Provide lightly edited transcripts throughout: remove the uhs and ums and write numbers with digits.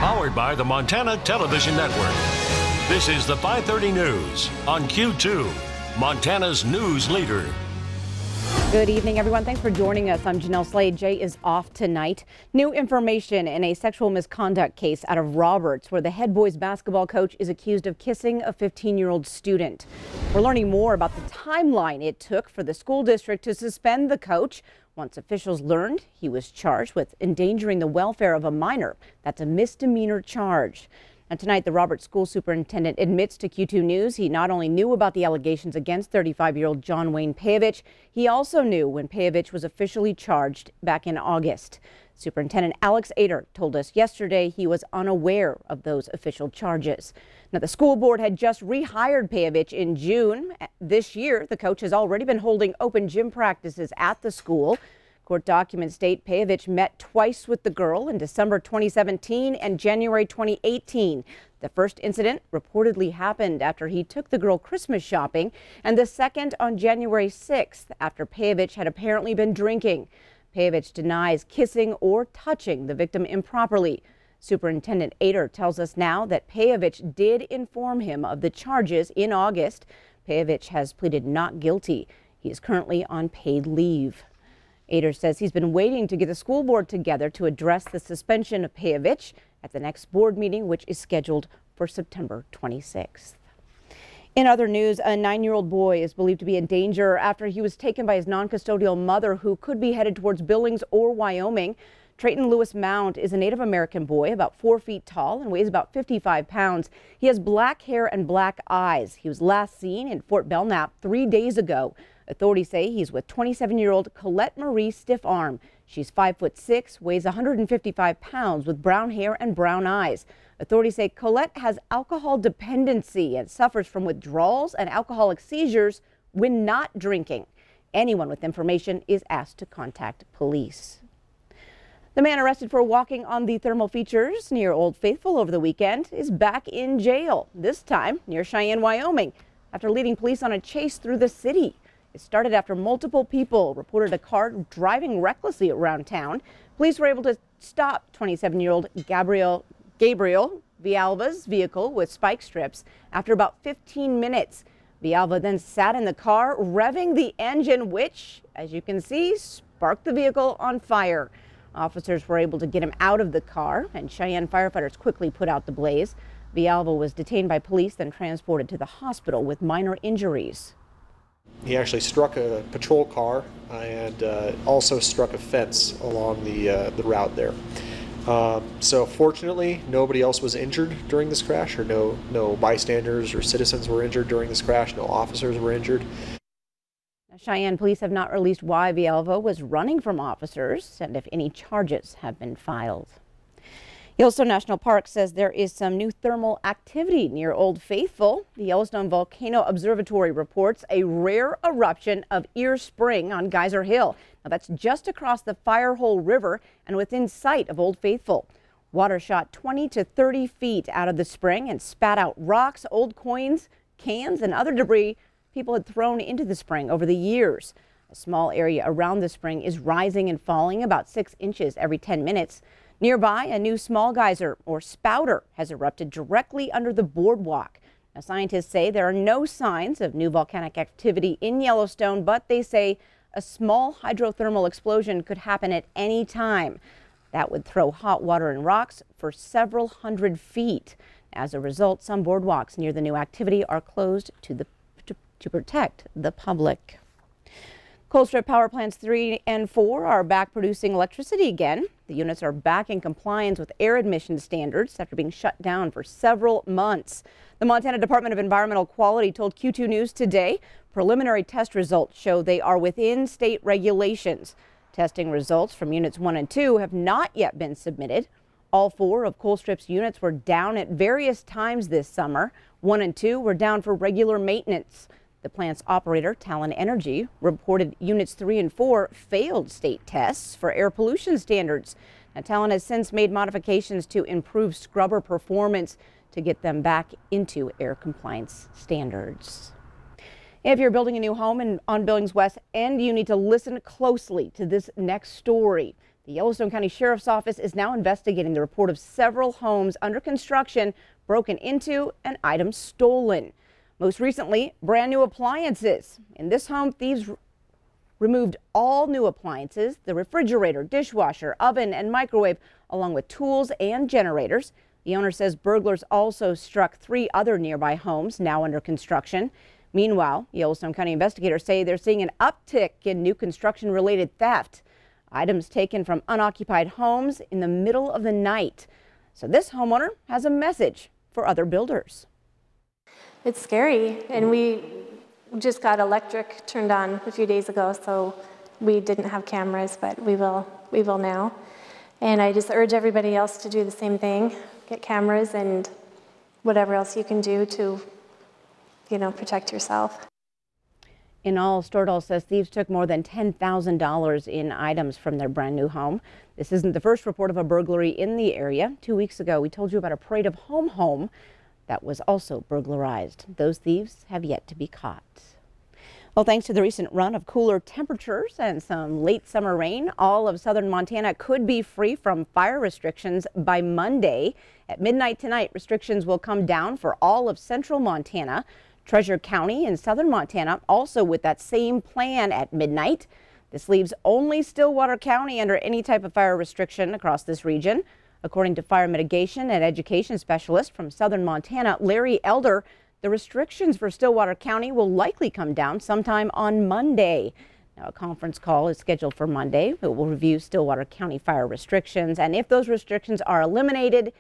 Powered by the Montana Television Network. This is the 530 News on Q2, Montana's news leader. Good evening, everyone. Thanks for joining us. I'm Janelle Slade. Jay is off tonight. New information in a sexual misconduct case out of Roberts, where the head boys basketball coach is accused of kissing a 15-year-old student. We're learning more about the timeline it took for the school district to suspend the coach. Once officials learned he was charged with endangering the welfare of a minor. That's a misdemeanor charge. Now tonight, the Roberts school superintendent admits to Q2 News he not only knew about the allegations against 35-year-old John Wayne Peyovich, he also knew when Peyovich was officially charged back in August. Superintendent Alex Ader told us yesterday he was unaware of those official charges. Now, the school board had just rehired Peyovich in June. This year, the coach has already been holding open gym practices at the school. Court documents state Peyovich met twice with the girl in December 2017 and January 2018. The first incident reportedly happened after he took the girl Christmas shopping, and the second on January 6th after Peyovich had apparently been drinking. Peyovich denies kissing or touching the victim improperly. Superintendent Ader tells us now that Peyovich did inform him of the charges in August. Peyovich has pleaded not guilty. He is currently on paid leave. Ader says he's been waiting to get the school board together to address the suspension of Peyovich at the next board meeting, which is scheduled for September 26th. In other news, a 9-year-old boy is believed to be in danger after he was taken by his non-custodial mother, who could be headed towards Billings or Wyoming. Trayton Lewis Mount is a Native American boy, about 4 feet tall and weighs about 55 pounds. He has black hair and black eyes. He was last seen in Fort Belknap 3 days ago. Authorities say he's with 27-year-old Colette Marie Stiffarm. She's 5'6", weighs 155 pounds with brown hair and brown eyes. Authorities say Colette has alcohol dependency and suffers from withdrawals and alcoholic seizures when not drinking. Anyone with information is asked to contact police. The man arrested for walking on the thermal features near Old Faithful over the weekend is back in jail, this time near Cheyenne, Wyoming, after leading police on a chase through the city. It started after multiple people reported a car driving recklessly around town. Police were able to stop 27-year-old Gabriel Villalba's vehicle with spike strips after about 15 minutes. Villalba then sat in the car, revving the engine, which, as you can see, sparked the vehicle on fire. Officers were able to get him out of the car, and Cheyenne firefighters quickly put out the blaze. Villalba was detained by police, then transported to the hospital with minor injuries. He actually struck a patrol car and also struck a fence along the route there. So fortunately, nobody else was injured during this crash, or no bystanders or citizens were injured during this crash. No officers were injured. Cheyenne police have not released why Villalba was running from officers and if any charges have been filed. Yellowstone National Park says there is some new thermal activity near Old Faithful. The Yellowstone Volcano Observatory reports a rare eruption of Ear Spring on Geyser Hill. Now that's just across the Firehole River and within sight of Old Faithful. Water shot 20 to 30 feet out of the spring and spat out rocks, old coins, cans, and other debris people had thrown into the spring over the years. A small area around the spring is rising and falling about 6 inches every 10 minutes. Nearby, a new small geyser or spouter has erupted directly under the boardwalk. Now, scientists say there are no signs of new volcanic activity in Yellowstone, but they say a small hydrothermal explosion could happen at any time. That would throw hot water and rocks for several hundred feet. As a result, some boardwalks near the new activity are closed to protect the public. Colstrip power plants 3 and 4 are back producing electricity again. The units are back in compliance with air emission standards after being shut down for several months. The Montana Department of Environmental Quality told Q2 News today preliminary test results show they are within state regulations. Testing results from units 1 and 2 have not yet been submitted. All 4 of Colstrip's units were down at various times this summer. 1 and 2 were down for regular maintenance. The plant's operator, Talon Energy, reported units 3 and 4 failed state tests for air pollution standards. Now, Talon has since made modifications to improve scrubber performance to get them back into air compliance standards. If you're building a new home on Billings West End, you need to listen closely to this next story. The Yellowstone County Sheriff's Office is now investigating the report of several homes under construction broken into and items stolen. Most recently, brand new appliances. In this home, thieves removed all new appliances, the refrigerator, dishwasher, oven, and microwave, along with tools and generators. The owner says burglars also struck 3 other nearby homes now under construction. Meanwhile, Yellowstone County investigators say they're seeing an uptick in new construction-related theft. Items taken from unoccupied homes in the middle of the night. So this homeowner has a message for other builders. It's scary, and we just got electric turned on a few days ago, so we didn't have cameras, but we will now. And I just urge everybody else to do the same thing, get cameras and whatever else you can do to, protect yourself. In all, Stordahl says thieves took more than $10,000 in items from their brand new home. This isn't the first report of a burglary in the area. 2 weeks ago, we told you about a Parade of home that was also burglarized. Those thieves have yet to be caught. Well, thanks to the recent run of cooler temperatures and some late summer rain, all of southern Montana could be free from fire restrictions by Monday. At midnight tonight, restrictions will come down for all of central Montana. Treasure County in southern Montana also with that same plan at midnight. This leaves only Stillwater County under any type of fire restriction across this region. According to fire mitigation and education specialist from southern Montana, Larry Elder, the restrictions for Stillwater County will likely come down sometime on Monday. Now, a conference call is scheduled for Monday. It will review Stillwater County fire restrictions, and if those restrictions are eliminated,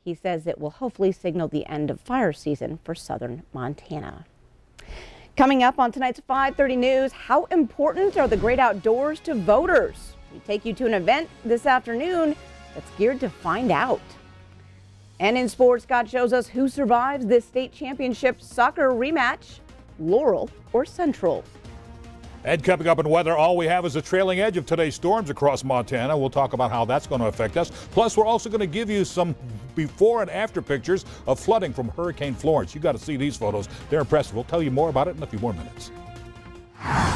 he says it will hopefully signal the end of fire season for southern Montana. Coming up on tonight's 5:30 News, how important are the great outdoors to voters? We take you to an event this afternoon that's geared to find out. And in sports, Scott shows us who survives this state championship soccer rematch, Laurel or Central. And coming up in weather, all we have is a trailing edge of today's storms across Montana. We'll talk about how that's going to affect us. Plus, we're also going to give you some before and after pictures of flooding from Hurricane Florence. You got to see these photos. They're impressive. We'll tell you more about it in a few more minutes.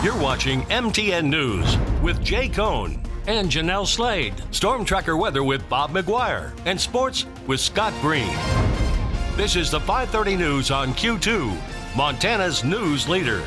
You're watching MTN News with Jay Cohn and Janelle Slade. Storm Tracker weather with Bob McGuire. And sports with Scott Green. This is the 5:30 News on Q2, Montana's news leader.